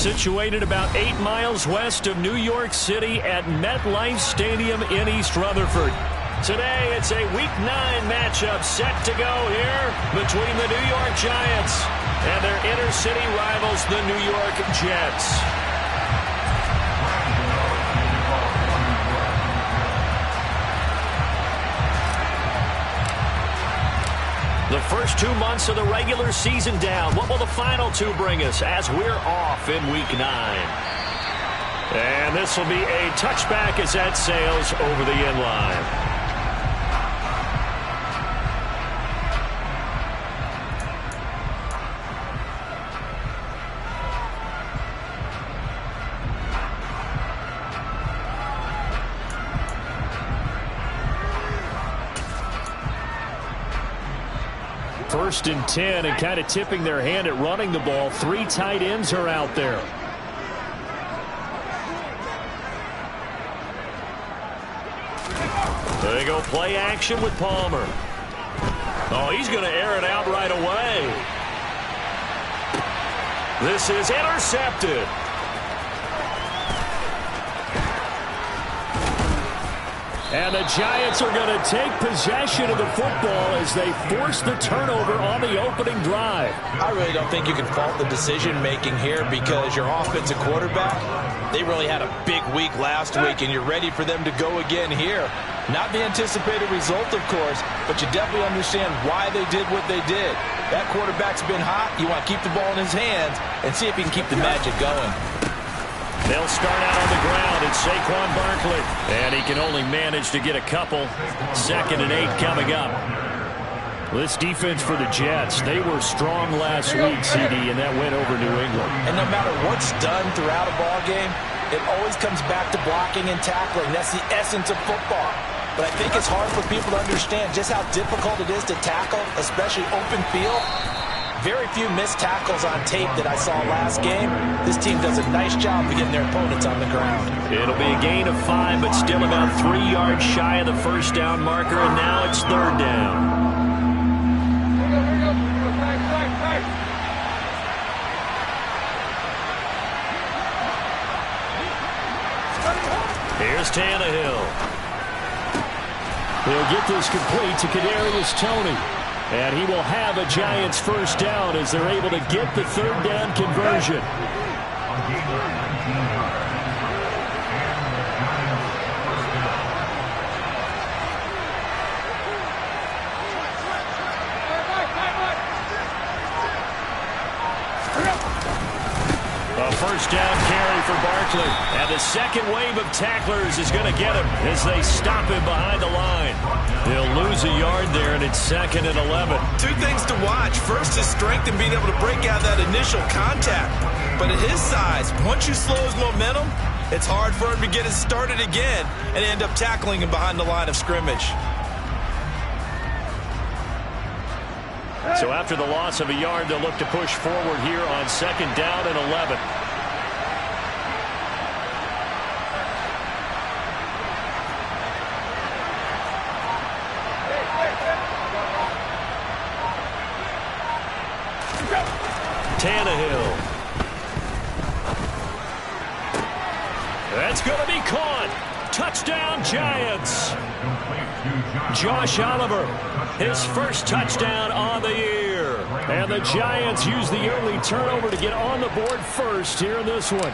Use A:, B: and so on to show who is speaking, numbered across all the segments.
A: situated about 8 miles west of New York City at MetLife Stadium in East Rutherford. Today, it's a Week 9 matchup set to go here between the New York Giants and their inner-city rivals, the New York Jets. The first 2 months of the regular season down. What will the final 2 bring us as we're off in Week 9? And this will be a touchback as that sails over the end line. First and 10, and kind of tipping their hand at running the ball. 3 tight ends are out there. They go play action with Palmer. Oh, he's going to air it out right away. This is intercepted. And the Giants are going to take possession of the football as they force the turnover on the opening drive.
B: I really don't think you can fault the decision-making here because your offensive quarterback, they really had a big week last week, and you're ready for them to go again here. Not the anticipated result, of course, but you definitely understand why they did what they did. That quarterback's been hot. You want to keep the ball in his hands and see if he can keep the magic going.
A: They'll start out on the ground. It's Saquon Barkley. And he can only manage to get a couple. 2nd and 8 coming up. This defense for the Jets, they were strong last week, CD, and that went over New England.
B: And no matter what's done throughout a ball game, it always comes back to blocking and tackling. That's the essence of football. But I think it's hard for people to understand just how difficult it is to tackle, especially open field. Very few missed tackles on tape that I saw last game. This team does a nice job of getting their opponents on the ground.
A: It'll be a gain of 5, but still about 3 yards shy of the first down marker, and now it's 3rd down. Here's Tannehill. He'll get this complete to Kadarius Toney. And he will have a Giants first down as they're able to get the 3rd down conversion. A first down carry for Barkley. And the second wave of tacklers is going to get him as they stop him behind the line. They'll lose a yard there, and it's 2nd and 11.
B: 2 things to watch. First, his strength in being able to break out that initial contact. But at his size, once you slow his momentum, it's hard for him to get it started again and end up tackling him behind the line of scrimmage.
A: So after the loss of a yard, they'll look to push forward here on 2nd down and 11. Tannehill. That's going to be caught. Touchdown, Giants. Josh Oliver, his first touchdown on the year. And the Giants use the early turnover to get on the board first here in this one.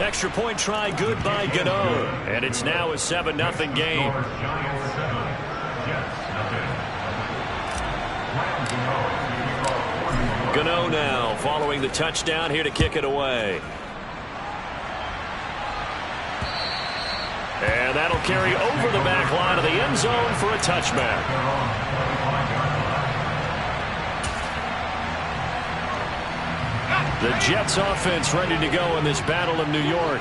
A: Extra point try good by Gano. And it's now a 7-0 game. Gano now following the touchdown here to kick it away. And that'll carry over the back line of the end zone for a touchback. The Jets offense ready to go in this Battle of New York.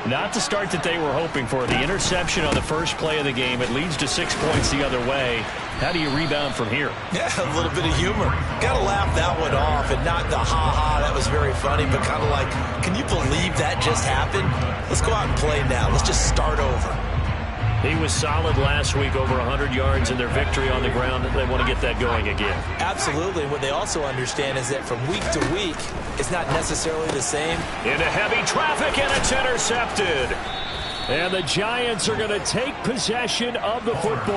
A: Not the start that they were hoping for. The interception on the first play of the game. It leads to 6 points the other way. How do you rebound from here?
B: Yeah, a little bit of humor. Got to laugh that one off and not the ha-ha. That was very funny, but kind of like, can you believe that just happened? Let's go out and play now. Let's just start over.
A: He was solid last week, over 100 yards in their victory on the ground. They want to get that going again.
B: Absolutely. What they also understand is that from week to week, it's not necessarily the same.
A: Into heavy traffic, and it's intercepted. And the Giants are going to take possession of the football.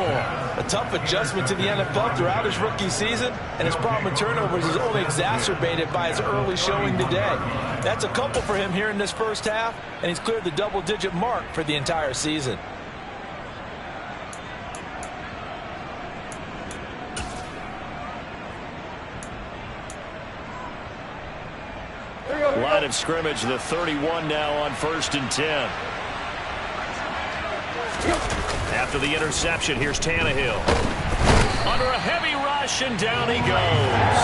B: A tough adjustment to the NFL throughout his rookie season, and his problem with turnovers is only exacerbated by his early showing today. That's a couple for him here in this first half, and he's cleared the double-digit mark for the entire season.
A: Line of scrimmage, the 31 now on 1st and 10. After the interception, here's Tannehill. Under a heavy rush, and down he goes.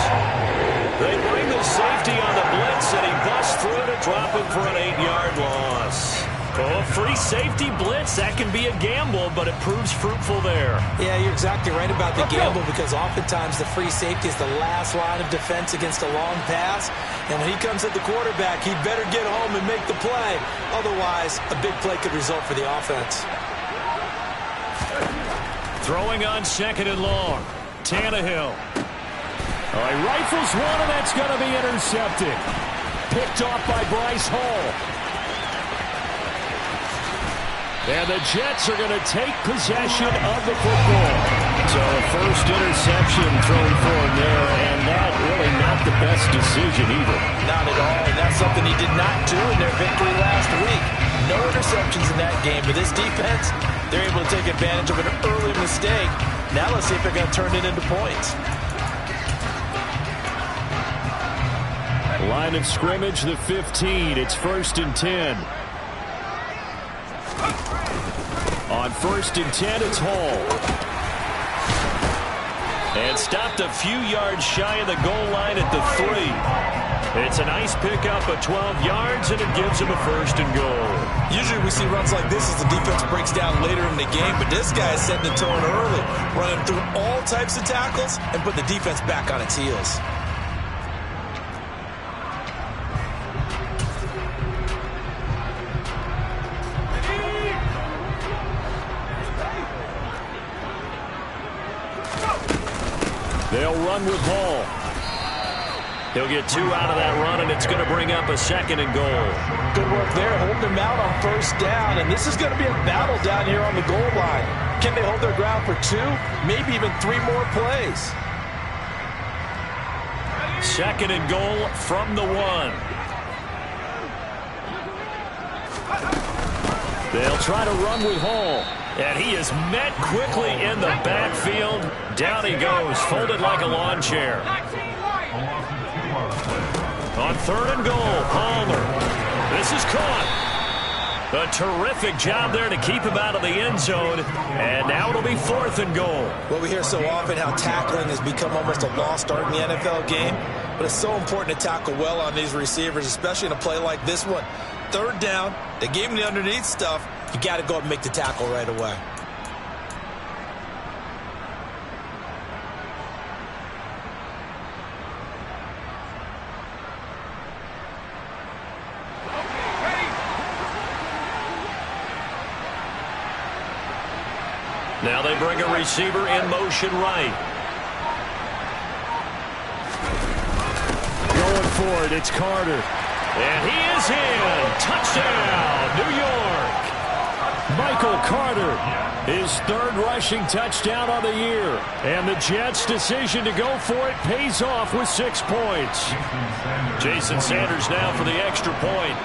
A: They bring the safety on the blitz, and he busts through to drop him for an 8-yard loss. Oh, free safety blitz, that can be a gamble, but it proves fruitful there.
B: Yeah, you're exactly right about the gamble, because oftentimes the free safety is the last line of defense against a long pass. And when he comes at the quarterback, he'd better get home and make the play. Otherwise, a big play could result for the offense.
A: Throwing on 2nd and long. Tannehill. Oh, he rifles one, and that's going to be intercepted. Picked off by Bryce Hall. And the Jets are going to take possession of the football. So a first interception thrown for him there, and that really not the best decision either.
B: Not at all, and that's something he did not do in their victory last week. No interceptions in that game, but this defense, they're able to take advantage of an early mistake. Now let's see if they're going to turn it into points.
A: Line of scrimmage, the 15. It's 1st and 10. On 1st and 10, it's Hall. And stopped a few yards shy of the goal line at the 3. It's a nice pickup of 12 yards, and it gives him a 1st and goal.
B: Usually we see runs like this as the defense breaks down later in the game, but this guy is setting the tone early, running through all types of tackles and put the defense back on its heels.
A: They'll run with Hall. He'll get 2 out of that run, and it's going to bring up a 2nd and goal.
B: Good work there, holding him out on 1st down, and this is going to be a battle down here on the goal line. Can they hold their ground for 2, maybe even 3 more plays?
A: 2nd and goal from the 1. They'll try to run with Hall. And he is met quickly in the backfield. Down he goes, folded like a lawn chair. On 3rd and goal, Palmer. This is caught. A terrific job there to keep him out of the end zone. And now it'll be 4th and goal.
B: Well, we hear so often how tackling has become almost a lost art in the NFL game. But it's so important to tackle well on these receivers, especially in a play like this one. 3rd down, they gave him the underneath stuff. You got to go and make the tackle right away.
A: Now they bring a receiver in motion right. Going for it, it's Carter. And he is in. Touchdown, New York. Michael Carter, his 3rd rushing touchdown on the year. And the Jets' decision to go for it pays off with 6 points. Jason Sanders now for the extra point.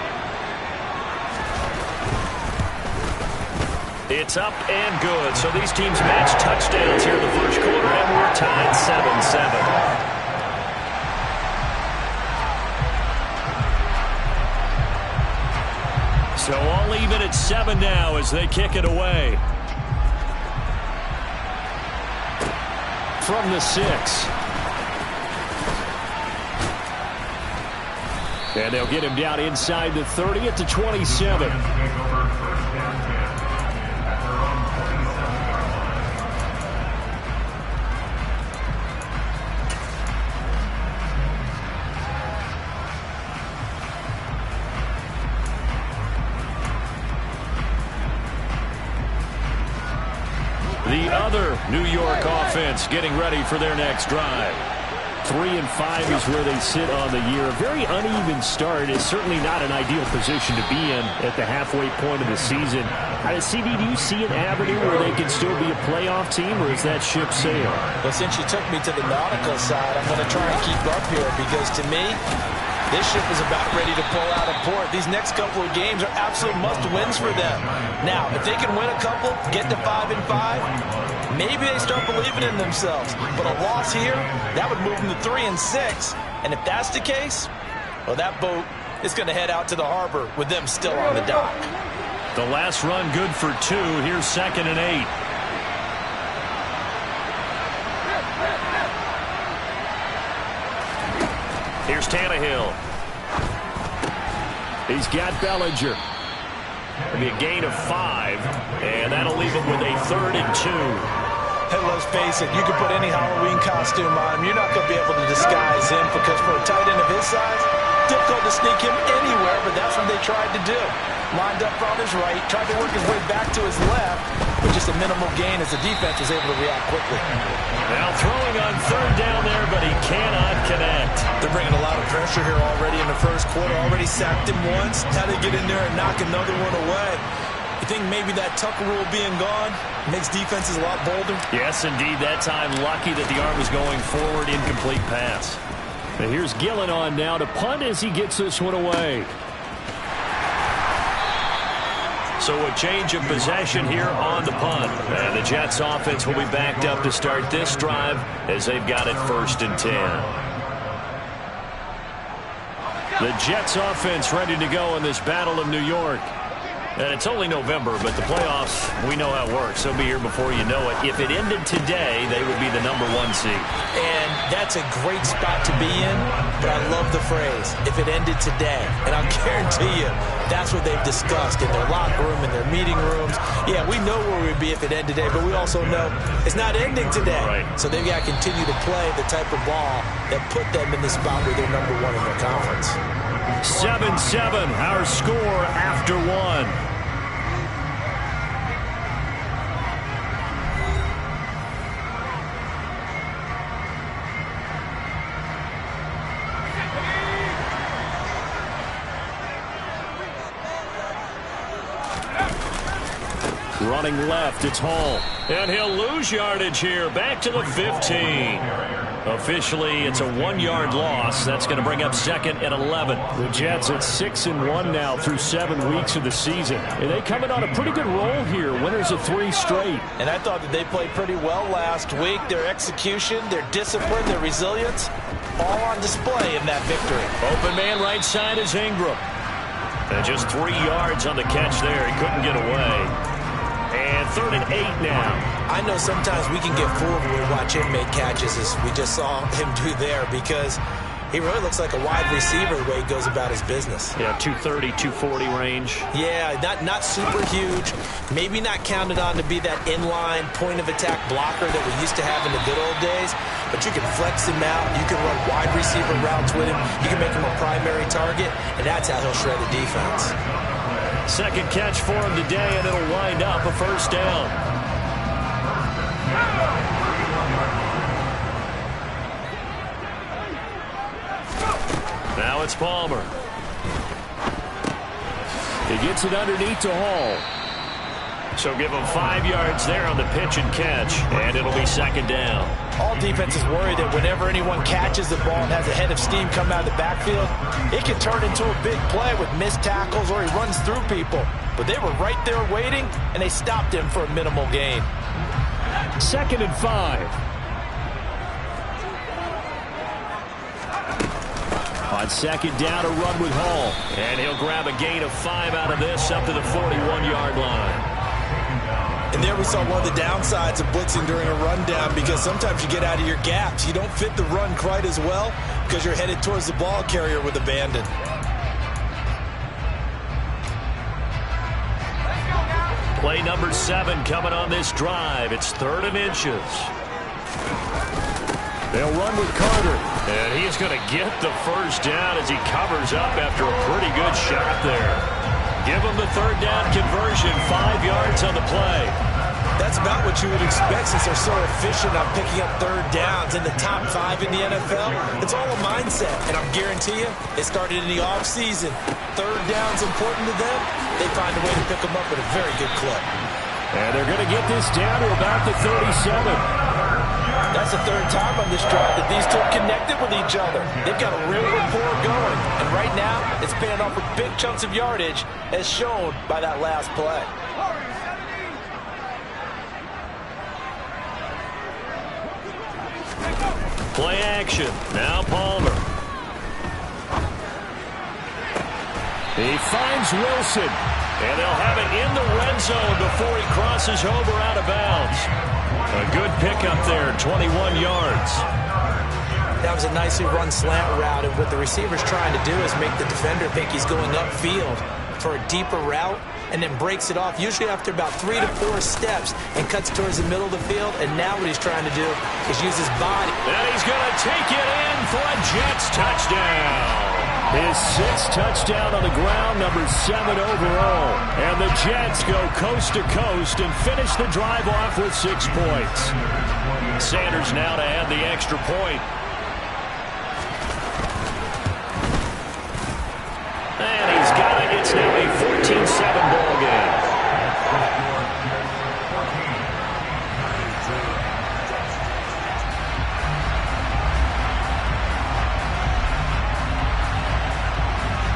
A: It's up and good. So these teams match touchdowns here in the first quarter, and we're tied 7-7. So all even at 7 now as they kick it away. From the 6. And they'll get him down inside the 30 at the 27. The other New York offense getting ready for their next drive. 3-5 is where they sit on the year. A very uneven start is certainly not an ideal position to be in at the halfway point of the season. CD, do you see an avenue where they can still be a playoff team, or is that ship sailed?
B: Well, since you took me to the nautical side, I'm going to try and keep up here because to me, this ship is about ready to pull out of port. These next couple of games are absolute must-wins for them. Now, if they can win a couple, get to 5-5, maybe they start believing in themselves. But a loss here, that would move them to 3-6. And if that's the case, well, that boat is going to head out to the harbor with them still on the dock.
A: The last run good for 2. Here's 2nd and 8. Here's Tannehill. He's got Bellinger. It'll be a gain of 5, and that'll leave him with a 3rd and 2.
B: Hey, let's face it, you can put any Halloween costume on him. You're not going to be able to disguise him because for a tight end of his size, difficult to sneak him anywhere, but that's what they tried to do. Lined up on his right, tried to work his way back to his left, but just a minimal gain as the defense was able to react quickly.
A: Now throwing on 3rd down there, but he cannot connect.
B: They're bringing a lot of pressure here already in the first quarter. Already sacked him once. Had to get in there and knock another one away. You think maybe that Tucker rule being gone makes defenses a lot bolder?
A: Yes, indeed. That time lucky that the arm was going forward. Incomplete pass. Now here's Gillen on now to punt as he gets this one away. So a change of possession here on the punt. And the Jets offense will be backed up to start this drive as they've got it 1st and 10. The Jets offense ready to go in this Battle of New York. And it's only November, but the playoffs, we know how it works. They'll be here before you know it. If it ended today, they would be the #1 seed.
B: And that's a great spot to be in, but I love the phrase, if it ended today. And I'll guarantee you, that's what they've discussed in their locker room, in their meeting rooms. Yeah, we know where we'd be if it ended today, but we also know it's not ending today.
A: Right.
B: So they've got to continue to play the type of ball that put them in the spot where they're #1 in their conference.
A: 7-7, our score after 1. Running left, it's Hall. And he'll lose yardage here. Back to the 15. Officially, it's a 1-yard loss. That's going to bring up 2nd and 11. The Jets at 6-1 now through 7 weeks of the season. And they coming on a pretty good roll here. Winners of 3 straight.
B: And I thought that they played pretty well last week. Their execution, their discipline, their resilience, all on display in that victory.
A: Open man right side is Ingram. And just 3 yards on the catch there. He couldn't get away. And 3rd and 8 now.
B: I know sometimes we can get fooled when we watch him make catches, as we just saw him do there, because he really looks like a wide receiver the way he goes about his business.
A: Yeah, 230, 240 range.
B: Yeah, not super huge. Maybe not counted on to be that inline point-of-attack blocker that we used to have in the good old days, but you can flex him out. You can run wide receiver routes with him. You can make him a primary target, and that's how he'll shred the defense.
A: 2nd catch for him today, and it'll wind up a 1st down. Now it's Palmer. He gets it underneath to Hall. So give him 5 yards there on the pitch and catch, and it'll be 2nd down.
B: All defenses worry that whenever anyone catches the ball and has a head of steam come out of the backfield, it can turn into a big play with missed tackles or he runs through people. But they were right there waiting, and they stopped him for a minimal gain.
A: 2nd and 5. On 2nd down, a run with Hall. And he'll grab a gain of 5 out of this up to the 41-yard line.
B: And there we saw one of the downsides of blitzing during a rundown, because sometimes you get out of your gaps. You don't fit the run quite as well because you're headed towards the ball carrier with abandon.
A: Play number 7 coming on this drive. It's 3rd and inches. They'll run with Carter. And he's going to get the 1st down as he covers up after a pretty good shot there. Give him the 3rd down conversion. 5 yards on the play.
B: That's about what you would expect since they're so efficient on picking up third downs in the top 5 in the NFL. It's all a mindset, and I'm guarantee you, it started in the offseason. Third down's important to them. They find a way to pick them up at a very good clip.
A: And they're going to get this down to about the 37.
B: That's the third time on this drive that these two have connected with each other. They've got a real rapport going, and right now, it's paying off with big chunks of yardage, as shown by that last play.
A: Play action. Now Palmer. He finds Wilson. And they'll have it in the red zone before he crosses over out of bounds. A good pickup there, 21 yards.
B: That was a nicely run slant route, and what the receiver's trying to do is make the defender think he's going upfield for a deeper route, and then breaks it off, usually after about 3 to 4 steps, and cuts towards the middle of the field. And now what he's trying to do is use his body.
A: And he's going to take it in for a Jets touchdown. His 6th touchdown on the ground, number 7 overall. And the Jets go coast to coast and finish the drive off with 6 points. Sanders now to add the extra point. And he's got it. It's now a 14-7 ball game.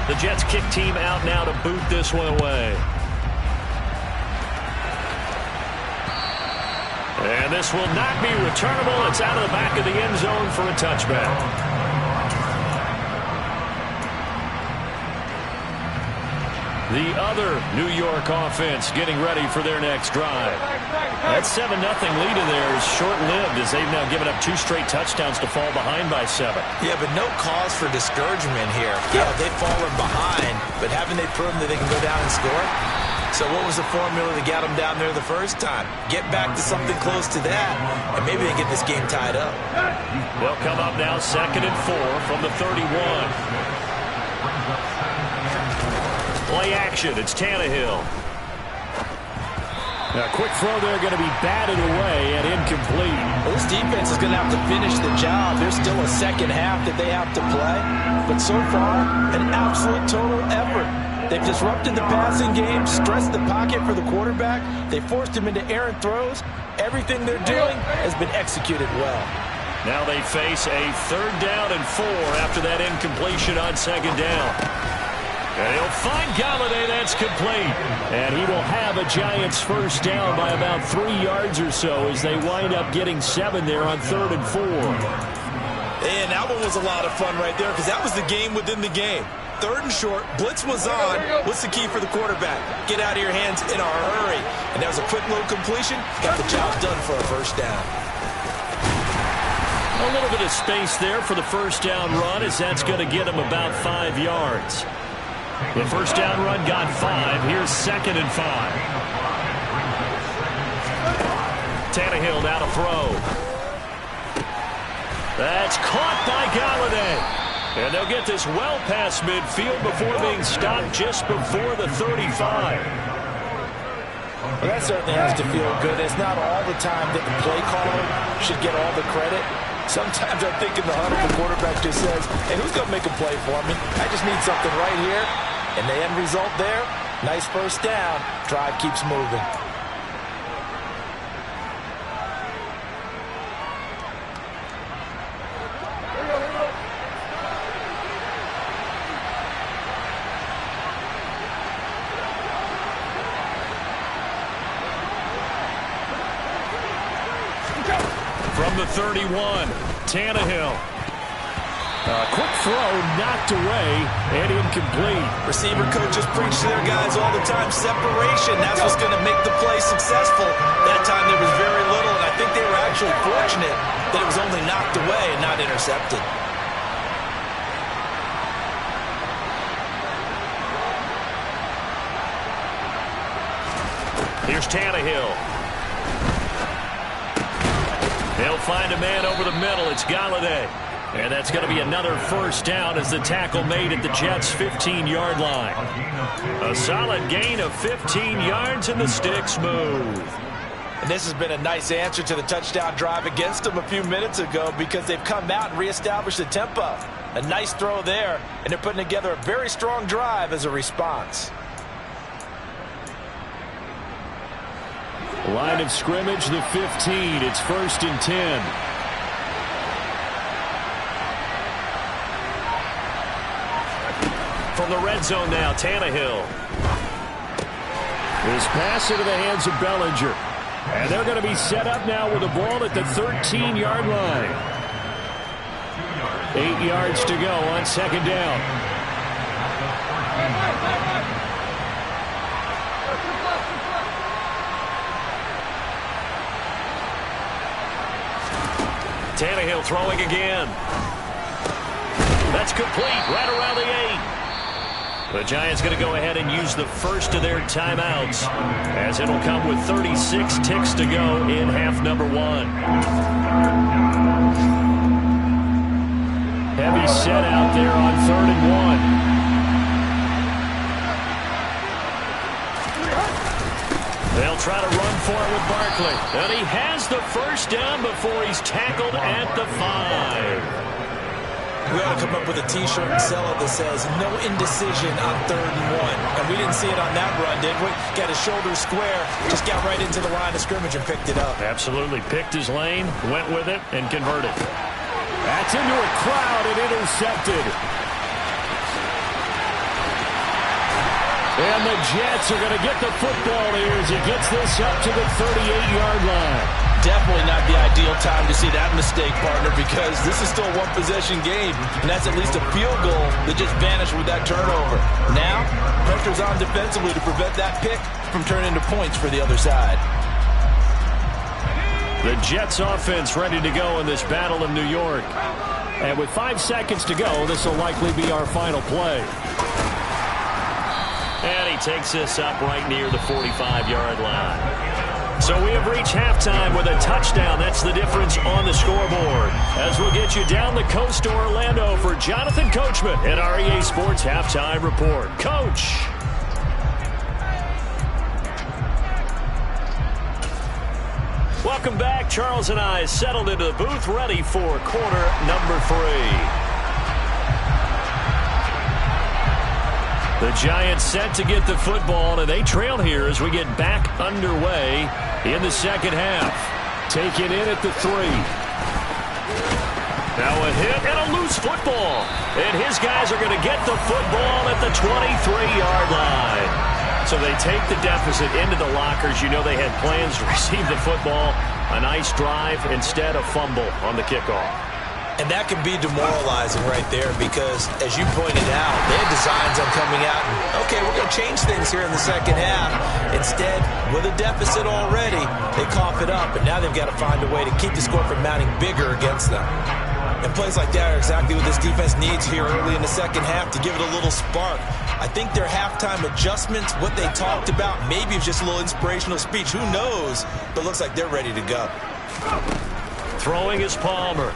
A: The Jets kick team out now to boot this one away. And this will not be returnable. It's out of the back of the end zone for a touchback. The other New York offense getting ready for their next drive. That 7-0 lead in there is short-lived as they've now given up 2 straight touchdowns to fall behind by 7.
B: Yeah, but no cause for discouragement here. Yeah, they've fallen behind, but haven't they proven that they can go down and score? So what was the formula that got them down there the first time? Get back to something close to that, and maybe they get this game tied up.
A: They'll come up now 2nd and 4 from the 31. Play action. It's Tannehill. A quick throw there going to be batted away and incomplete.
B: Well, this defense is going to have to finish the job. There's still a second half that they have to play. But so far, an absolute total effort. They've disrupted the passing game, stressed the pocket for the quarterback. They forced him into errant throws. Everything they're doing has been executed well.
A: Now they face a 3rd down and 4 after that incompletion on 2nd down. And he'll find Galladay. That's complete. And he will have a Giants first down by about 3 yards or so as they wind up getting 7 there on 3rd and 4.
B: And that one was a lot of fun right there because that was the game within the game. 3rd and short, blitz was on. What's the key for the quarterback? Get out of your hands in a hurry. And that was a quick little completion. Got the job done for a first down.
A: A little bit of space there for the first down run as that's going to get him about 5 yards. The first down run got 5. Here's 2nd and 5. Tannehill now to throw. That's caught by Galladay. And they'll get this well past midfield before being stopped just before the 35.
B: Well, that certainly has to feel good. It's not all the time that the play caller should get all the credit. Sometimes I think in the huddle, the quarterback just says, hey, who's going to make a play for me? I just need something right here. And the end result there, nice first down. Drive keeps moving.
A: From the 31, Tannehill. A quick throw knocked away and incomplete.
B: Receiver coaches preach to their guys all the time. Separation, that's what's going to make the play successful. That time there was very little, and I think they were actually fortunate that it was only knocked away and not intercepted.
A: Here's Tannehill. They'll find a man over the middle. It's Galladay. And that's going to be another first down as the tackle made at the Jets' 15-yard line. A solid gain of 15 yards and the sticks move.
B: And this has been a nice answer to the touchdown drive against them a few minutes ago because they've come out and reestablished the tempo. A nice throw there, and they're putting together a very strong drive as a response.
A: Line of scrimmage, the 15. It's 1st and 10. From the red zone now, Tannehill. This pass into the hands of Bellinger. And they're going to be set up now with the ball at the 13-yard line. 8 yards to go on 2nd down. Tannehill throwing again. That's complete right around the 8. The Giants going to go ahead and use the first of their timeouts as it'll come with 36 ticks to go in half number 1. Heavy set out there on 3rd and 1. They'll try to run for it with Barkley. And he has the first down before he's tackled at the 5.
B: We ought to come up with a T-shirt and sell it that says no indecision on 3rd and 1. And we didn't see it on that run, did we? Got his shoulders square, just got right into the line of scrimmage and picked it up.
A: Absolutely. Picked his lane, went with it, and converted. That's into a crowd and intercepted. And the Jets are going to get the football here as he gets this up to the 38-yard line.
B: Definitely not the ideal time to see that mistake, partner, because this is still a one-possession game, and that's at least a field goal that just vanished with that turnover. Now, pressure's on defensively to prevent that pick from turning into points for the other side.
A: The Jets offense ready to go in this battle in New York. And with 5 seconds to go, this will likely be our final play. And he takes this up right near the 45-yard line. So we have reached halftime with a touchdown. That's the difference on the scoreboard. As we'll get you down the coast to Orlando for Jonathan Coachman at our EA Sports Halftime Report. Coach. Welcome back. Charles and I settled into the booth ready for quarter number 3. The Giants set to get the football, and they trail here as we get back underway in the second half. Taken in at the 3. Now a hit and a loose football. And his guys are going to get the football at the 23-yard line. So they take the deficit into the lockers. You know they had plans to receive the football. A nice drive, instead a fumble on the kickoff.
B: And that can be demoralizing right there because, as you pointed out, they had designs on coming out and, okay, we're going to change things here in the second half. Instead, with a deficit already, they cough it up, and now they've got to find a way to keep the score from mounting bigger against them. And plays like that are exactly what this defense needs here early in the second half to give it a little spark. I think their halftime adjustments, what they talked about, maybe it's just a little inspirational speech. Who knows? But it looks like they're ready to go.
A: Throwing is Palmer.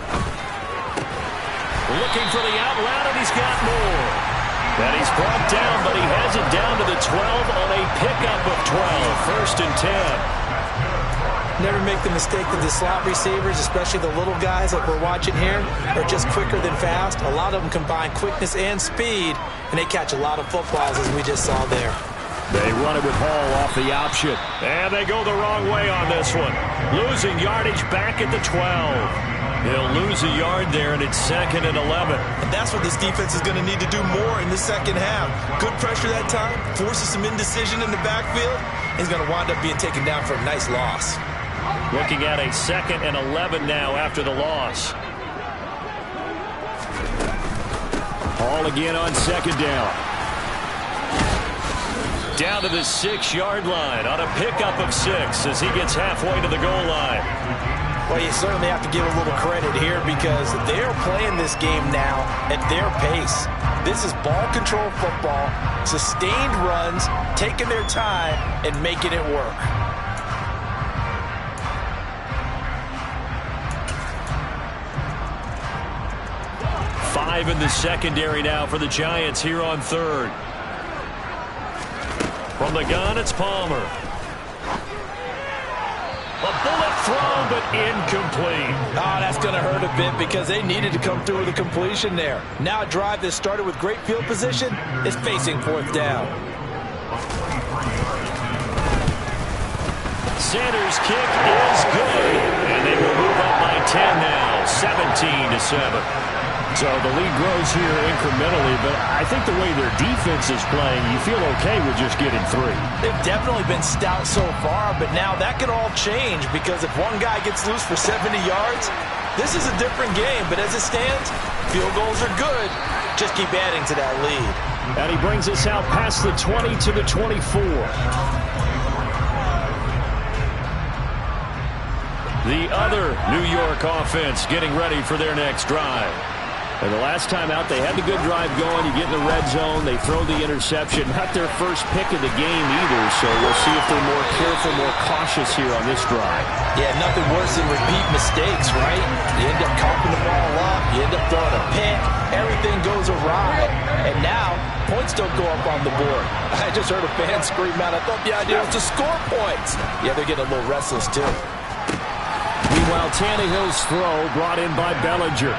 A: Looking for the out route, and he's got more. And he's brought down, but he has it down to the 12 on a pickup of 12. 1st and 10.
B: Never make the mistake that the slot receivers, especially the little guys like we're watching here, are just quicker than fast. A lot of them combine quickness and speed, and they catch a lot of footballs, as we just saw there.
A: They run it with Hall off the option. And they go the wrong way on this one. Losing yardage back at the 12. He'll lose a yard there, and it's 2nd and 11.
B: And that's what this defense is going to need to do more in the second half. Good pressure that time, forces some indecision in the backfield. He's going to wind up being taken down for a nice loss.
A: Looking at a 2nd and 11 now after the loss. Hall again on 2nd down. Down to the 6-yard line on a pickup of 6 as he gets halfway to the goal line.
B: Well, you certainly have to give a little credit here because they're playing this game now at their pace. This is ball control football, sustained runs, taking their time, and making it work.
A: Five in the secondary now for the Giants here on 3rd. From the gun, it's Palmer. throw, but incomplete.
B: Oh, that's going to hurt a bit because they needed to come through with a completion there. Now a drive that started with great field position is facing fourth down.
A: Sanders' kick is good, and they will move up by 10 now, 17-7. So the lead grows here incrementally, but I think the way their defense is playing, you feel okay with just getting 3.
B: They've definitely been stout so far, but now that could all change because if one guy gets loose for 70 yards, this is a different game. But as it stands, field goals are good. Just keep adding to that lead.
A: And he brings us out past the 20 to the 24. The other New York offense getting ready for their next drive. And the last time out, they had the good drive going. You get in the red zone. They throw the interception. Not their first pick of the game either, so we'll see if they're more careful, more cautious here on this drive.
B: Yeah, nothing worse than repeat mistakes, right? You end up coughing the ball up. You end up throwing a pick. Everything goes awry. And now, points don't go up on the board. I just heard a fan scream out. I thought the idea was to score points. Yeah, they're getting a little restless, too.
A: Meanwhile, Tannehill's throw brought in by Bellinger.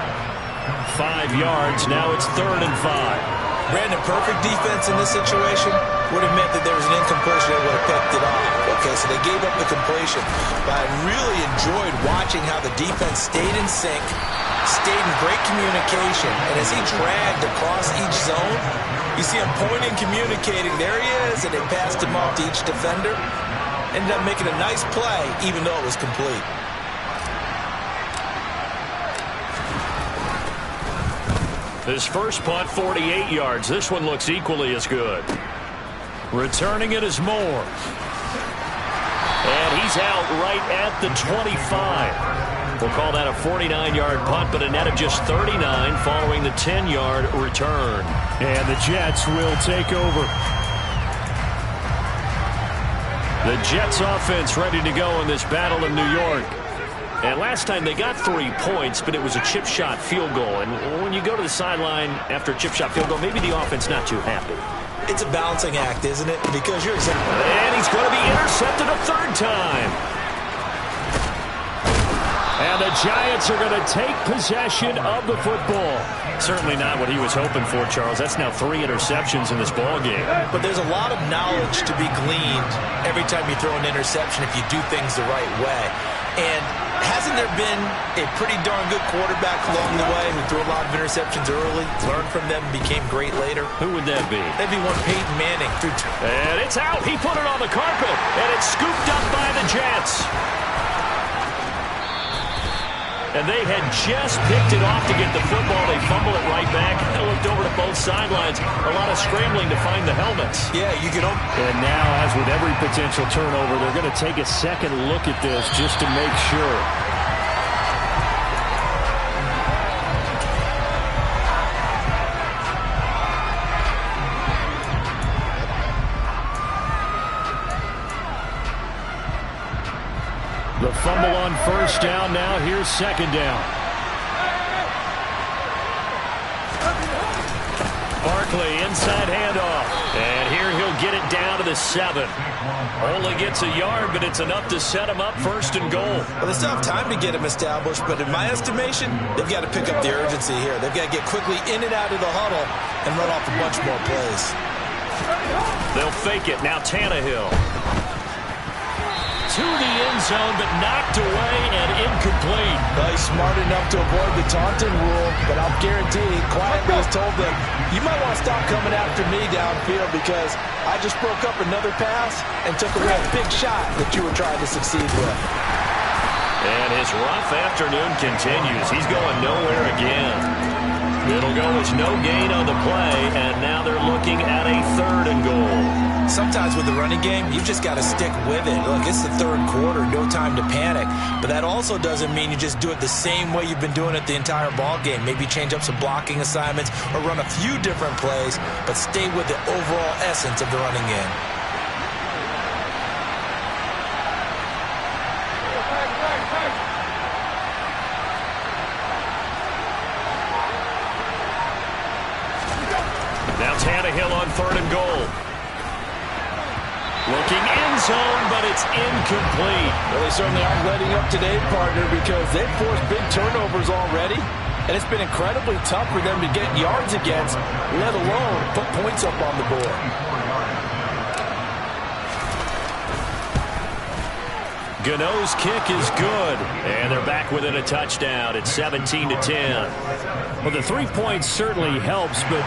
A: 5 yards. Now it's 3rd and 5.
B: Brandon, perfect defense in this situation would have meant that there was an incompletion that would have picked it off. Okay, so they gave up the completion. But I really enjoyed watching how the defense stayed in sync, stayed in great communication. And as he dragged across each zone, you see him pointing, communicating. There he is, and they passed him off to each defender. Ended up making a nice play, even though it was complete.
A: His first punt, 48 yards. This one looks equally as good. Returning it is Moore. And he's out right at the 25. We'll call that a 49-yard punt, but a net of just 39 following the 10-yard return. And the Jets will take over. The Jets offense ready to go in this battle in New York. And last time they got 3 points, but it was a chip shot field goal. And when you go to the sideline after a chip shot field goal, maybe the offense not too happy.
B: It's a balancing act, isn't it? Because you're exactly...
A: And he's going to be intercepted a 3rd time. And the Giants are going to take possession of the football. Certainly not what he was hoping for, Charles. That's now 3 interceptions in this ball game.
B: But there's a lot of knowledge to be gleaned every time you throw an interception if you do things the right way. And hasn't there been a pretty darn good quarterback along the way who threw a lot of interceptions early, learned from them, became great later?
A: Who would that be?
B: That'd be one Peyton Manning.
A: And it's out. He put it on the carpet, and it's scooped up by the Jets. And they had just picked it off to get the football. They fumble it right back. They looked over to both sidelines. A lot of scrambling to find the helmets.
B: Yeah, you can open.
A: And now, as with every potential turnover, they're going to take a second look at this just to make sure. The fumble on first down. Now here's second down. Barkley inside handoff. And here he'll get it down to the 7. Only gets a yard, but it's enough to set him up 1st and goal.
B: Well, they still have time to get him established, but in my estimation, they've got to pick up the urgency here. They've got to get quickly in and out of the huddle and run off a bunch more plays.
A: They'll fake it. Now Tannehill. To the end zone, but knocked away and incomplete.
B: Well, he's smart enough to avoid the taunting rule, but I'll guarantee he quietly has told them, you might want to stop coming after me downfield because I just broke up another pass and took away a big shot that you were trying to succeed with.
A: And his rough afternoon continues. He's going nowhere again. It'll go as no gain on the play, and now they're looking at a 3rd and goal.
B: Sometimes with the running game, you've just got to stick with it. Look, it's the 3rd quarter, no time to panic. But that also doesn't mean you just do it the same way you've been doing it the entire ball game. Maybe change up some blocking assignments or run a few different plays, but stay with the overall essence of the running game. Now Tannehill on 3rd and goal. Looking end
A: zone, but it's incomplete.
B: Well, they certainly aren't letting up today, partner, because they've forced big turnovers already, and it's been incredibly tough for them to get yards against, let alone put points up on the board.
A: Gano's kick is good, and they're back within a touchdown. It's 17-10. Well, the 3 points certainly helps, but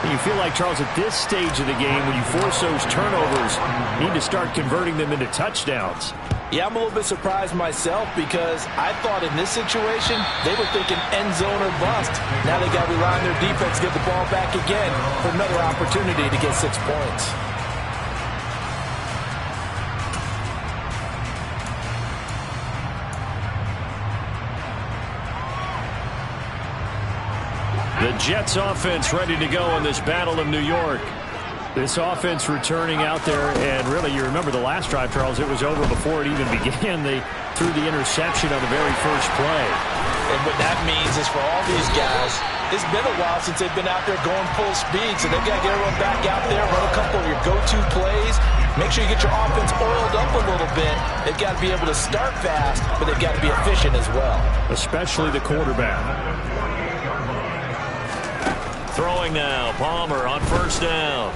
A: you feel like, Charles, at this stage of the game, when you force those turnovers, you need to start converting them into touchdowns.
B: Yeah, I'm a little bit surprised myself because I thought in this situation they were thinking end zone or bust. Now they got to rely on their defense to get the ball back again for another opportunity to get 6 points.
A: The Jets offense ready to go in this Battle of New York. This offense returning out there, and really, you remember the last drive, Charles, it was over before it even began. They threw the interception on the very first play.
B: And what that means is for all these guys, it's been a while since they've been out there going full speed, so they've got to get everyone back out there, run a couple of your go-to plays. Make sure you get your offense oiled up a little bit. They've got to be able to start fast, but they've got to be efficient as well.
A: Especially the quarterback. Throwing now, Palmer on first down.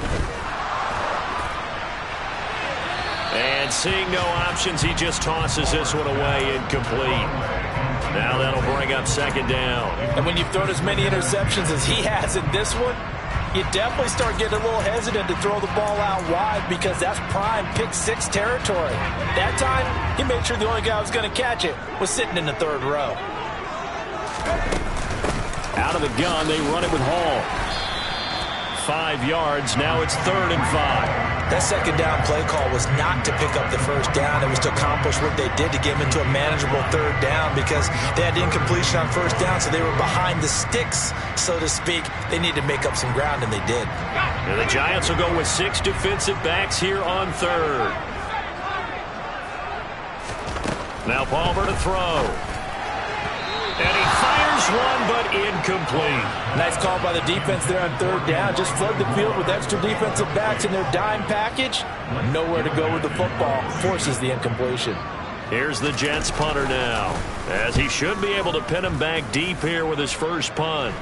A: And seeing no options, he just tosses this one away, incomplete. Now that'll bring up second down.
B: And when you've thrown as many interceptions as he has in this one, you definitely start getting a little hesitant to throw the ball out wide because that's prime pick six territory. That time, he made sure the only guy who was going to catch it was sitting in the third row.
A: Out of the gun, they run it with Hall. 5 yards, now it's 3rd and 5.
B: That second down play call was not to pick up the first down. It was to accomplish what they did to get them into a manageable 3rd down because they had incompletion on first down, so they were behind the sticks, so to speak. They needed to make up some ground, and they did.
A: And the Giants will go with 6 defensive backs here on 3rd. Now Palmer to throw. And he fires one, but incomplete.
B: Nice call by the defense there on 3rd down. Just flood the field with extra defensive backs in their dime package. Nowhere to go with the football. Forces the incompletion.
A: Here's the Jets punter now, as he should be able to pin him back deep here with his first punt.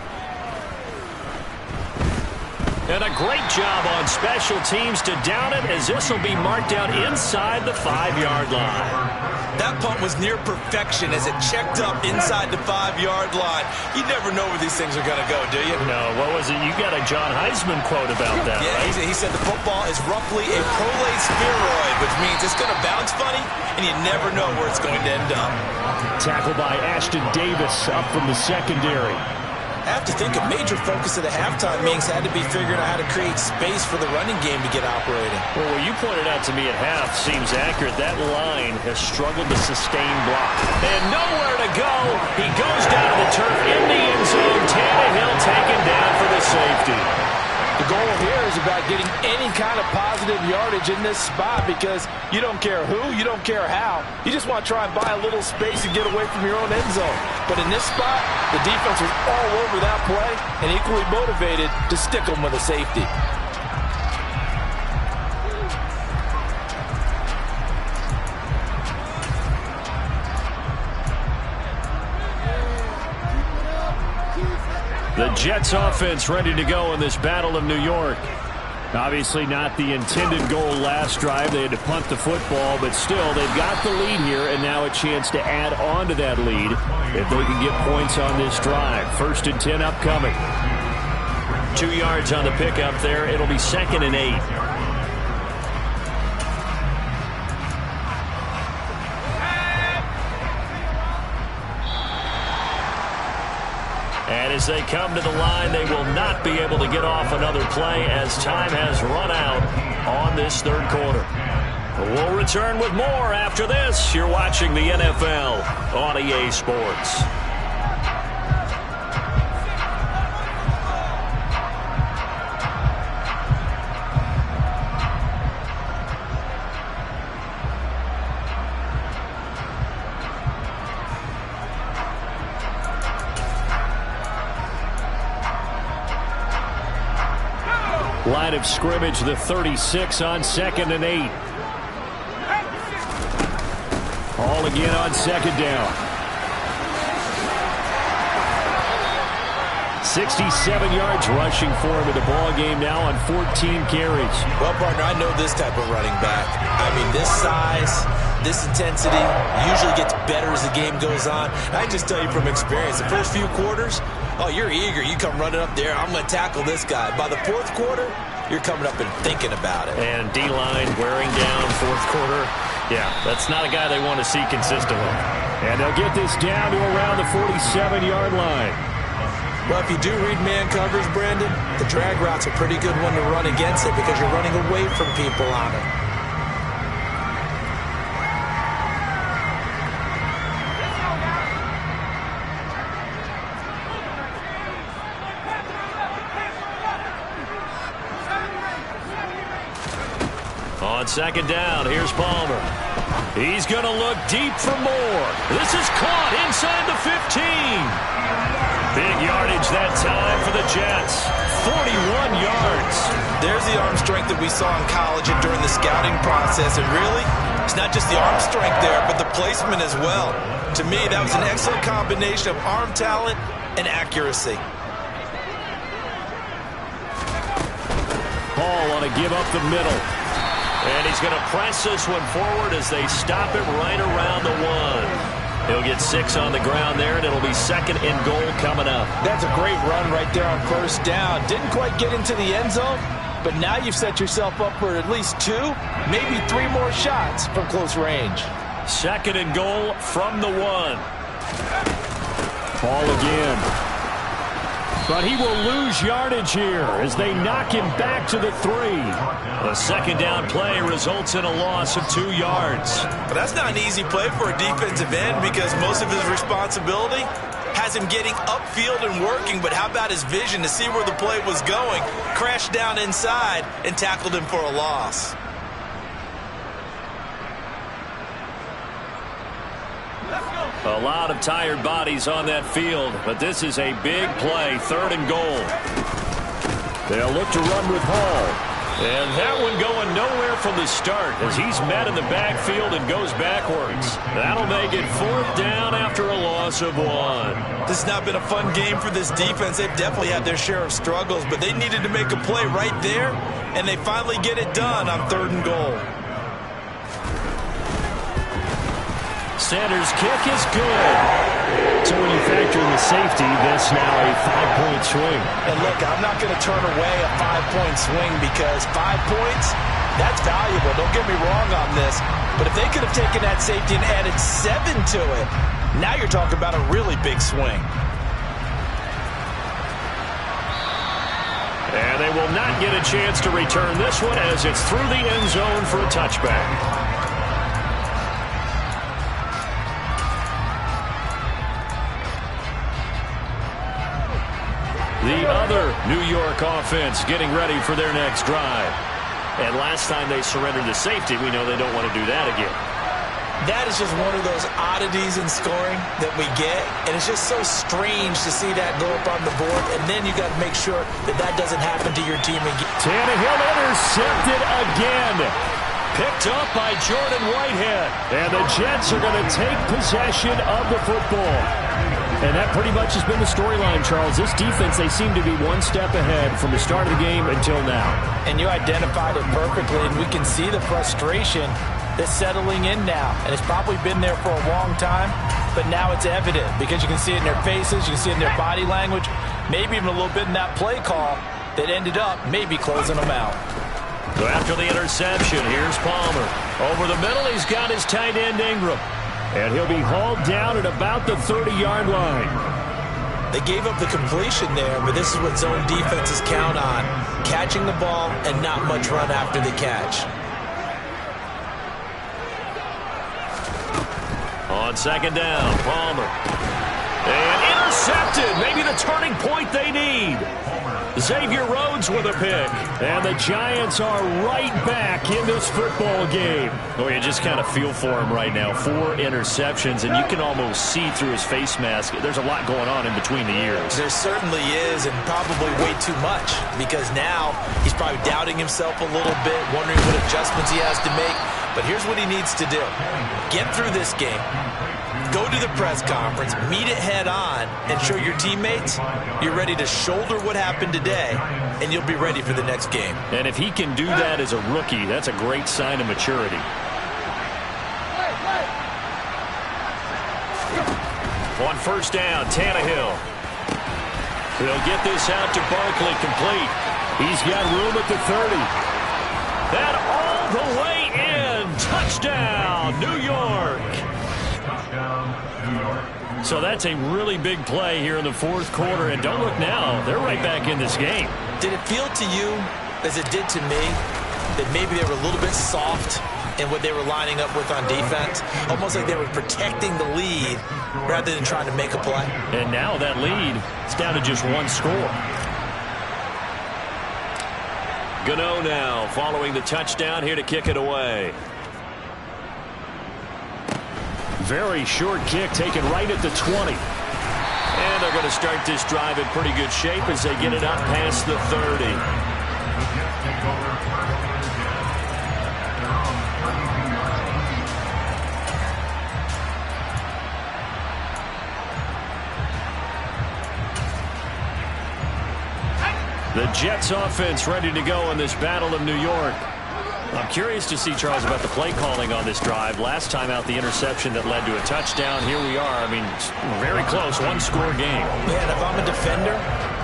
A: And a great job on special teams to down it, as this will be marked out inside the 5-yard line.
B: That punt was near perfection as it checked up inside the 5-yard line. You never know where these things are going to go, do you?
A: No, what was it? You got a John Heisman quote about that,
B: yeah,
A: right?
B: He said the football is roughly a prolate spheroid, which means it's going to bounce funny, and you never know where it's going to end up.
A: Tackled by Ashton Davis up from the secondary.
B: I have to think a major focus of the halftime meetings had to be figuring out how to create space for the running game to get operating.
A: Well, what you pointed out to me at half seems accurate. That line has struggled to sustain block. And nowhere to go. He goes down to the turf in the end zone. Tannehill taken down for the safety.
B: The goal here is about getting any kind of positive yardage in this spot because you don't care who, you don't care how. You just want to try and buy a little space and get away from your own end zone. But in this spot, the defense was all over that play and equally motivated to stick them with a safety.
A: The Jets offense ready to go in this Battle of New York. Obviously not the intended goal last drive. They had to punt the football, but still they've got the lead here and now a chance to add on to that lead if they can get points on this drive. 1st and 10 upcoming. 2 yards on the pickup there. It'll be 2nd and 8. And as they come to the line, they will not be able to get off another play as time has run out on this 3rd quarter. We'll return with more after this. You're watching the NFL on EA Sports. Line of scrimmage, the 36 on 2nd and 8. ball again on second down. 67 yards rushing for him in the ball game now on 14 carries.
B: Well, partner, I know this type of running back. I mean, this size, this intensity usually gets better as the game goes on. I can just tell you from experience, the first few quarters, oh, you're eager. You come running up there, I'm going to tackle this guy. By the fourth quarter, you're coming up and thinking about it.
A: And D-line wearing down fourth quarter. Yeah, that's not a guy they want to see consistently. And they'll get this down to around the 47-yard line.
B: Well, if you do read man coverage, Brandon, the drag route's a pretty good one to run against it because you're running away from people on it.
A: On second down, here's Palmer. He's going to look deep for more. This is caught inside the 15. Big yardage that time for the Jets. 41 yards.
B: There's the arm strength that we saw in college and during the scouting process. And really, it's not just the arm strength there, but the placement as well. To me, that was an excellent combination of arm talent and accuracy.
A: Hall on a give up the middle. And he's going to press this one forward as they stop him right around the 1. He'll get 6 on the ground there, and it'll be second and goal coming up.
B: That's a great run right there on first down. Didn't quite get into the end zone, but now you've set yourself up for at least 2, maybe 3 more shots from close range.
A: Second and goal from the 1. Ball again. But he will lose yardage here as they knock him back to the 3. The second down play results in a loss of 2 yards.
B: But that's not an easy play for a defensive end because most of his responsibility has him getting upfield and working. But how about his vision to see where the play was going, crashed down inside, and tackled him for a loss.
A: A lot of tired bodies on that field, but this is a big play, third and goal. They'll look to run with Hall. And that one going nowhere from the start as he's met in the backfield and goes backwards. That'll make it fourth down after a loss of 1.
B: This has not been a fun game for this defense. They've definitely had their share of struggles, but they needed to make a play right there, and they finally get it done on third and goal.
A: Sanders' kick is good. So when you factor in the safety, that's now a 5-point swing.
B: And look, I'm not going to turn away a 5-point swing because 5 points, that's valuable. Don't get me wrong on this. But if they could have taken that safety and added 7 to it, now you're talking about a really big swing.
A: And they will not get a chance to return this one as it's through the end zone for a touchback. The other New York offense getting ready for their next drive. And last time they surrendered to safety, we know they don't want to do that again.
B: That is just one of those oddities in scoring that we get. And it's just so strange to see that go up on the board. And then you got to make sure that that doesn't happen to your team again.
A: Tannehill intercepted again. Picked up by Jordan Whitehead. And the Jets are going to take possession of the football. And that pretty much has been the storyline, Charles. This defense, they seem to be one step ahead from the start of the game until now.
B: And you identified it perfectly, and we can see the frustration that's settling in now. And it's probably been there for a long time, but now it's evident because you can see it in their faces, you can see it in their body language, maybe even a little bit in that play call that ended up maybe closing them out.
A: So after the interception, here's Palmer. Over the middle, he's got his tight end Ingram. And he'll be hauled down at about the 30-yard line.
B: They gave up the completion there, but this is what zone defenses count on. Catching the ball and not much run after the catch.
A: On second down, Palmer. And intercepted. Maybe the turning point they need. Xavier Rhodes with a pick. And the Giants are right back in this football game. Oh, you just kind of feel for him right now. 4 interceptions, and you can almost see through his face mask. There's a lot going on in between the ears.
B: There certainly is, and probably way too much, because now he's probably doubting himself a little bit, wondering what adjustments he has to make. But here's what he needs to do. Get through this game, go to the press conference, meet it head on, and show your teammates you're ready to shoulder what happened today, and you'll be ready for the next game.
A: And if he can do that as a rookie, that's a great sign of maturity. On first down, Tannehill. He'll get this out to Barkley, complete. He's got room at the 30. That all the way in. Touchdown, New York. So that's a really big play here in the fourth quarter. And don't look now, they're right back in this game.
B: Did it feel to you, as it did to me, that maybe they were a little bit soft in what they were lining up with on defense? Almost like they were protecting the lead rather than trying to make a play.
A: And now that lead is down to just one score. Gano now following the touchdown here to kick it away. Very short kick taken right at the 20. And they're going to start this drive in pretty good shape as they get it up past the 30. The Jets offense ready to go in this Battle of New York. I'm curious to see, Charles, about the play calling on this drive. Last time out, the interception that led to a touchdown. Here we are. I mean, very close, one-score game.
B: Yeah, and if I'm a defender,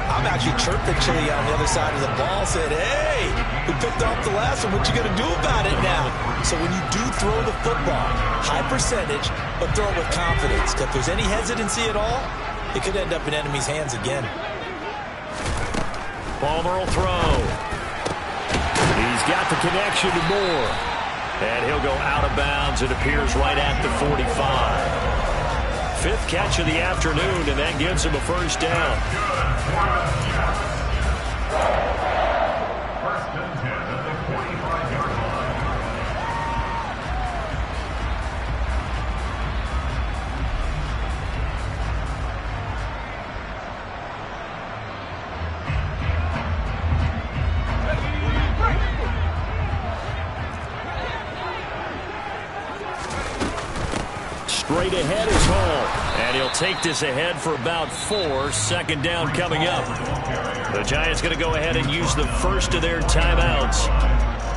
B: I'm actually chirping Chili on the other side of the ball, saying, hey, we picked off the last one. What you going to do about it now? So when you do throw the football, high percentage, but throw it with confidence. If there's any hesitancy at all, it could end up in enemy's hands again.
A: Palmer will throw. He's got the connection to Moore. And he'll go out of bounds. It appears right at the 45. Fifth catch of the afternoon, and that gives him a first down.
C: First and 10 at the 45-yard line.
A: Straight ahead is Hall. And he'll take this ahead for about 4. Second down coming up. The Giants going to go ahead and use the first of their timeouts.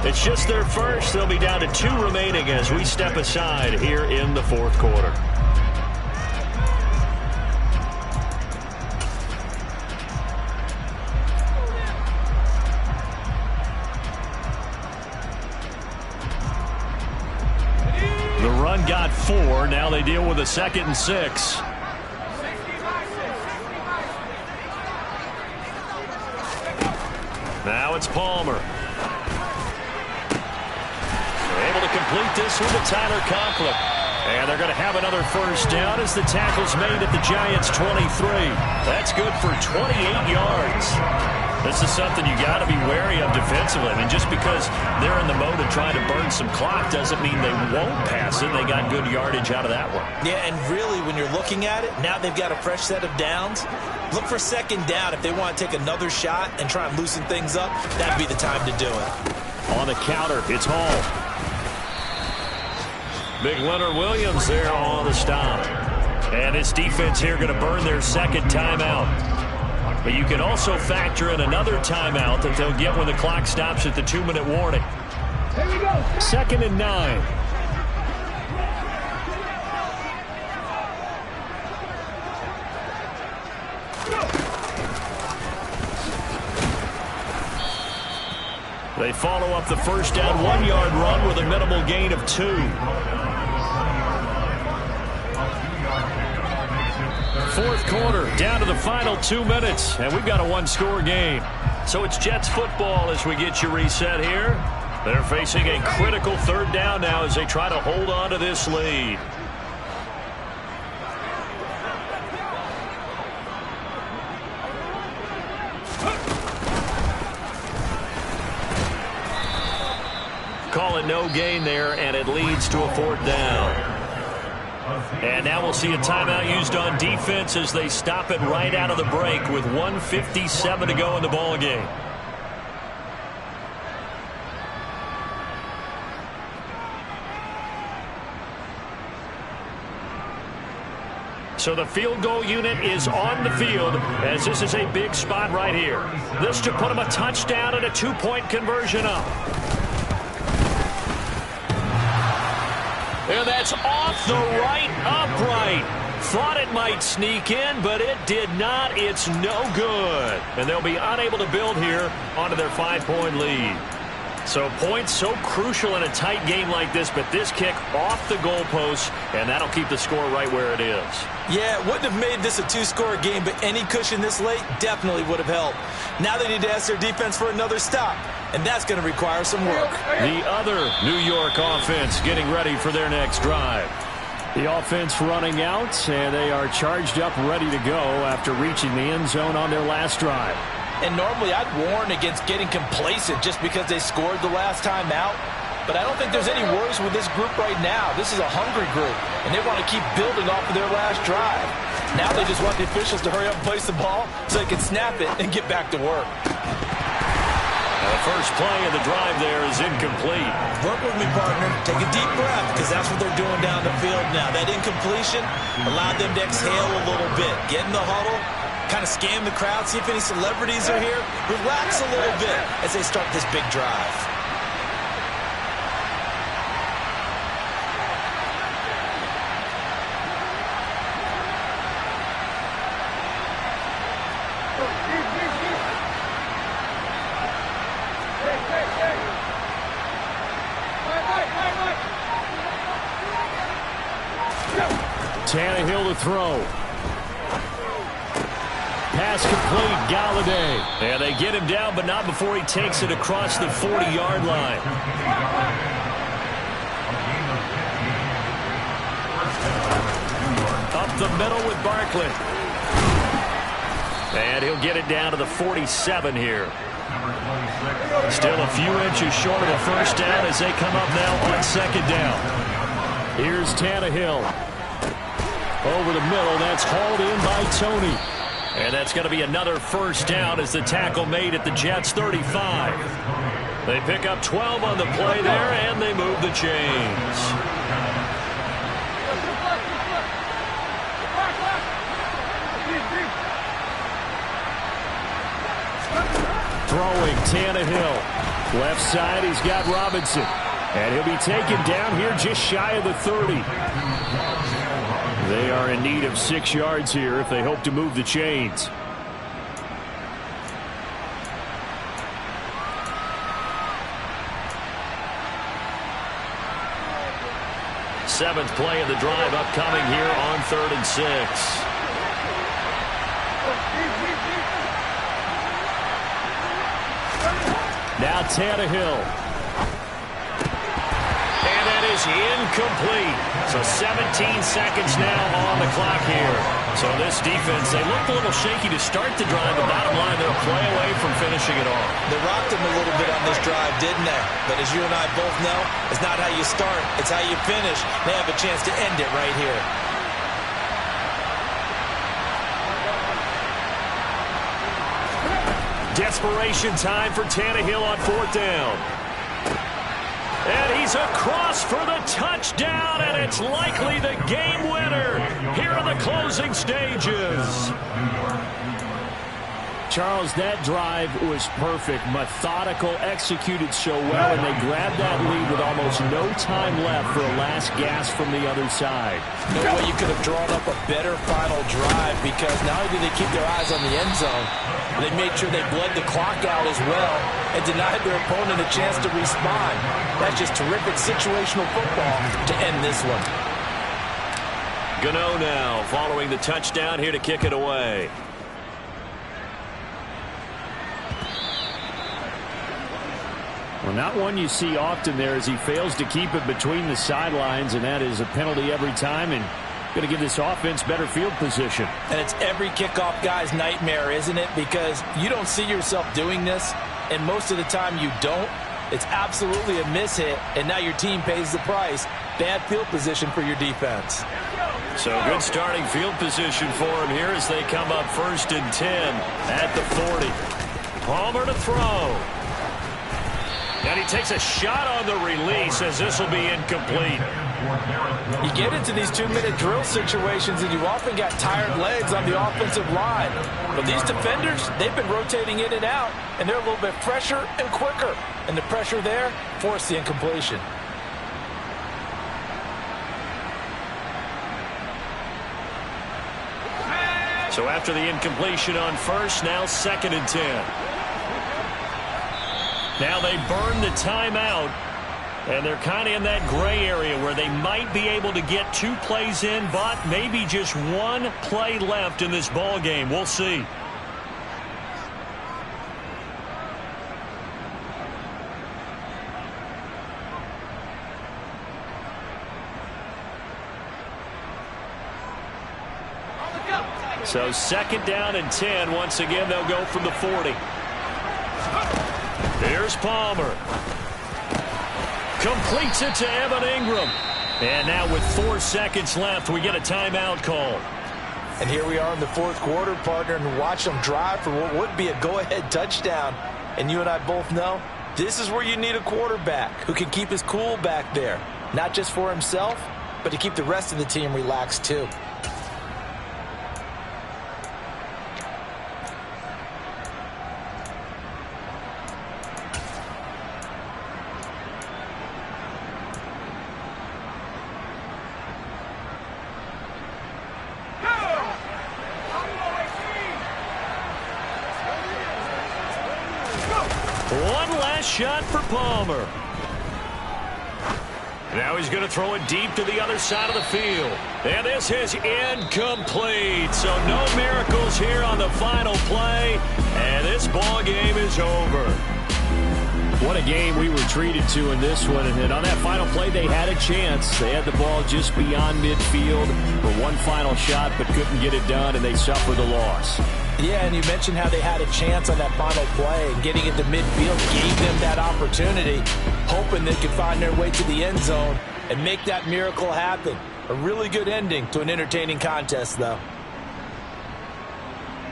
A: It's just their first. They'll be down to 2 remaining as we step aside here in the fourth quarter. Got 4. Now they deal with a 2nd and 6. Now it's Palmer. They're able to complete this with a Tyler Conklin. And they're going to have another first down as the tackle's made at the Giants' 23. That's good for 28 yards. This is something you got to be wary of defensively. I mean, just because they're in the mode of trying to burn some clock doesn't mean they won't pass it. They got good yardage out of that one. Yeah, and really, when you're looking at it, now they've got a fresh set of downs. Look for second down. If they want to take another shot and try and loosen things up, that'd be the time to do it. On the counter, it's Hall. Big Leonard Williams there on the stop. And this defense here going to burn their second timeout. But you can also factor in another timeout that they'll get when the clock stops at the 2-minute warning.
C: Here we go.
A: 2nd and 9. They follow up the first down 1-yard run with a minimal gain of 2. Fourth quarter, down to the final 2 minutes, and we've got a one-score game. So it's Jets football as we get you reset here. They're facing a critical third down now as they try to hold on to this lead. Call it no gain there, and it leads to a 4th down. And now we'll see a timeout used on defense as they stop it right out of the break with 1:57 to go in the ballgame. So the field goal unit is on the field as this is a big spot right here. This to put them a touchdown and a 2-point conversion up. And that's off the right upright. Thought it might sneak in, but it did not. It's no good. And they'll be unable to build here onto their 5-point lead. So points so crucial in a tight game like this, but this kick off the goalpost, and that'll keep the score right where it is.
B: Yeah, it wouldn't have made this a 2-score game, but any cushion this late definitely would have helped. Now they need to ask their defense for another stop, and that's going to require some work.
A: The other New York offense getting ready for their next drive. The offense running out, and they are charged up, ready to go after reaching the end zone on their last drive.
B: And normally I'd warn against getting complacent just because they scored the last time out. But I don't think there's any worries with this group right now. This is a hungry group, and they want to keep building off of their last drive. Now they just want the officials to hurry up and place the ball so they can snap it and get back to work.
A: The first play of the drive there is incomplete.
B: Work with me, partner. Take a deep breath, because that's what they're doing down the field now. That incompletion allowed them to exhale a little bit. Get in the huddle, kind of scan the crowd, see if any celebrities are here. Relax a little bit as they start this big drive.
A: Tannehill to throw. Pass complete, Galladay. And they get him down, but not before he takes it across the 40-yard line. Up the middle with Barkley. And he'll get it down to the 47 here. Still a few inches short of a first down as they come up now on second down. Here's Tannehill. Over the middle, that's hauled in by Tony. And that's going to be another first down as the tackle made at the Jets' 35. They pick up 12 on the play there, and they move the chains. Throwing Tannehill. Left side, he's got Robinson. And he'll be taken down here just shy of the 30. They are in need of 6 yards here if they hope to move the chains. Seventh play of the drive upcoming here on 3rd and 6. Now Tannehill. And that is incomplete. So 17 seconds now on the clock here. So this defense, they looked a little shaky to start the drive, but bottom line, they'll play away from finishing it off.
B: They rocked them a little bit on this drive, didn't they? But as you and I both know, it's not how you start, it's how you finish. They have a chance to end it right here.
A: Desperation time for Tannehill on 4th down. And he's across for the touchdown, and it's likely the game winner here in the closing stages. Charles, that drive was perfect, methodical, executed so well, and they grabbed that lead with almost no time left for a last gasp from the other side.
B: No way you could have drawn up a better final drive, because not only did they keep their eyes on the end zone, they made sure they bled the clock out as well and denied their opponent a chance to respond. That's just terrific situational football to end this one.
A: Gano now following the touchdown here to kick it away. Well, not one you see often there as he fails to keep it between the sidelines, and that is a penalty every time, and going to give this offense better field position.
B: And it's every kickoff guy's nightmare, isn't it? Because you don't see yourself doing this, and most of the time you don't. It's absolutely a mishit, and now your team pays the price. Bad field position for your defense.
A: So good starting field position for him here as they come up 1st and 10 at the 40. Palmer to throw. And he takes a shot on the release as this will be incomplete.
B: You get into these 2-minute drill situations and you often got tired legs on the offensive line. But these defenders, they've been rotating in and out, and they're a little bit fresher and quicker. And the pressure there forced the incompletion.
A: So after the incompletion on first, now 2nd and 10. Now they burn the timeout, and they're kind of in that gray area where they might be able to get 2 plays in, but maybe just 1 play left in this ball game. We'll see. So 2nd down and 10. Once again, they'll go from the 40. Here's Palmer. Completes it to Evan Ingram. And now with 4 seconds left, we get a timeout call.
B: And here we are in the 4th quarter, partner, and watch them drive for what would be a go-ahead touchdown. And you and I both know this is where you need a quarterback who can keep his cool back there. Not just for himself, but to keep the rest of the team relaxed too.
A: One last shot for Palmer. Now he's going to throw it deep to the other side of the field. And this is incomplete. So no miracles here on the final play. And this ball game is over.
D: What a game we were treated to in this one. And on that final play, they had a chance. They had the ball just beyond midfield for one final shot, but couldn't get it done, and they suffered the loss.
B: Yeah, and you mentioned how they had a chance on that final play, and getting into midfield gave them that opportunity, hoping they could find their way to the end zone and make that miracle happen. A really good ending to an entertaining contest, though.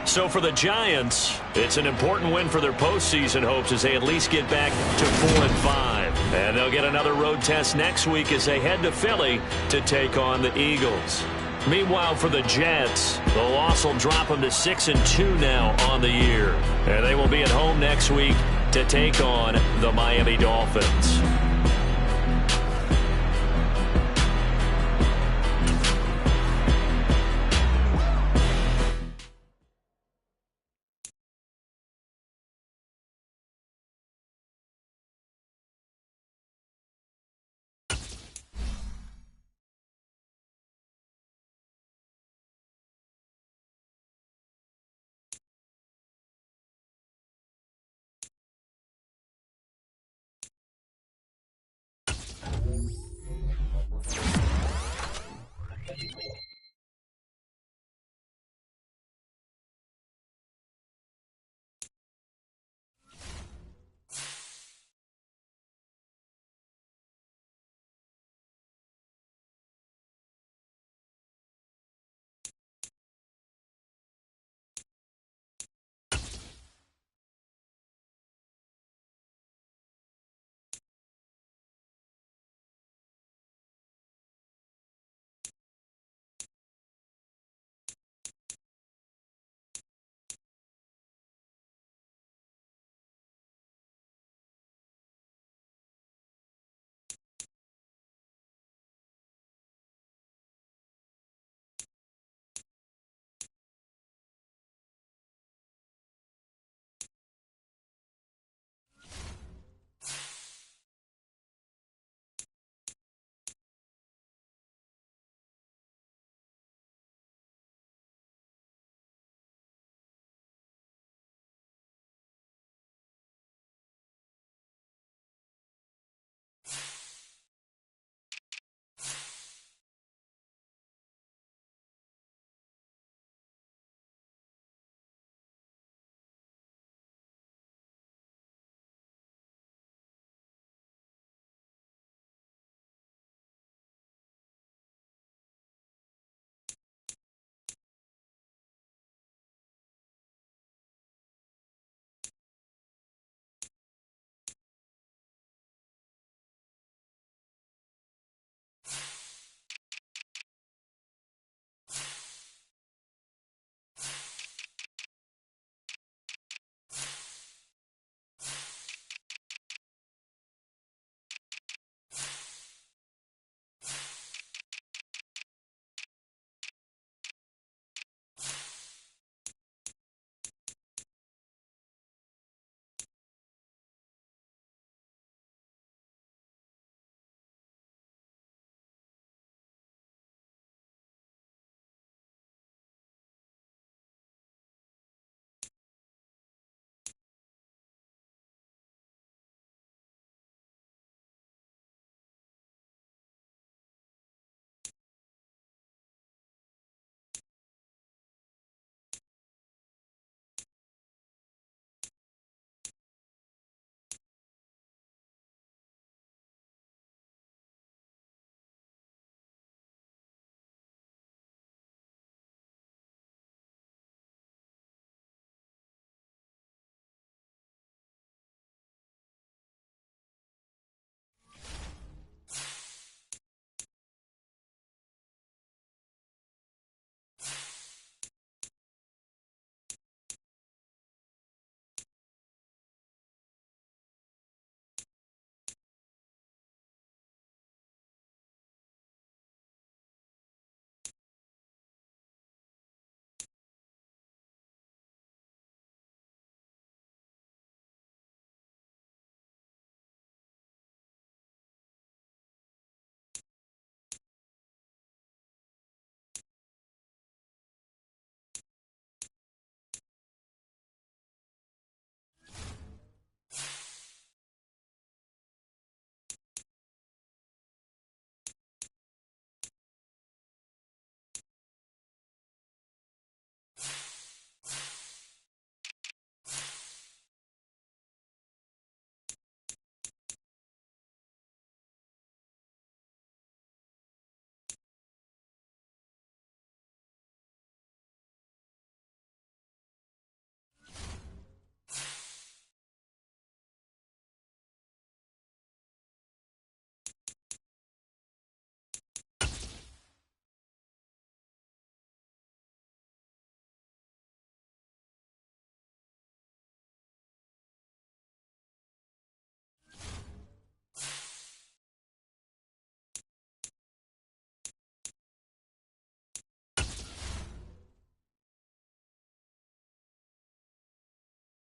A: So for the Giants, it's an important win for their postseason hopes as they at least get back to 4-5. And they'll get another road test next week as they head to Philly to take on the Eagles. Meanwhile, for the Jets, the loss will drop them to 6-2 now on the year. And they will be at home next week to take on the Miami Dolphins.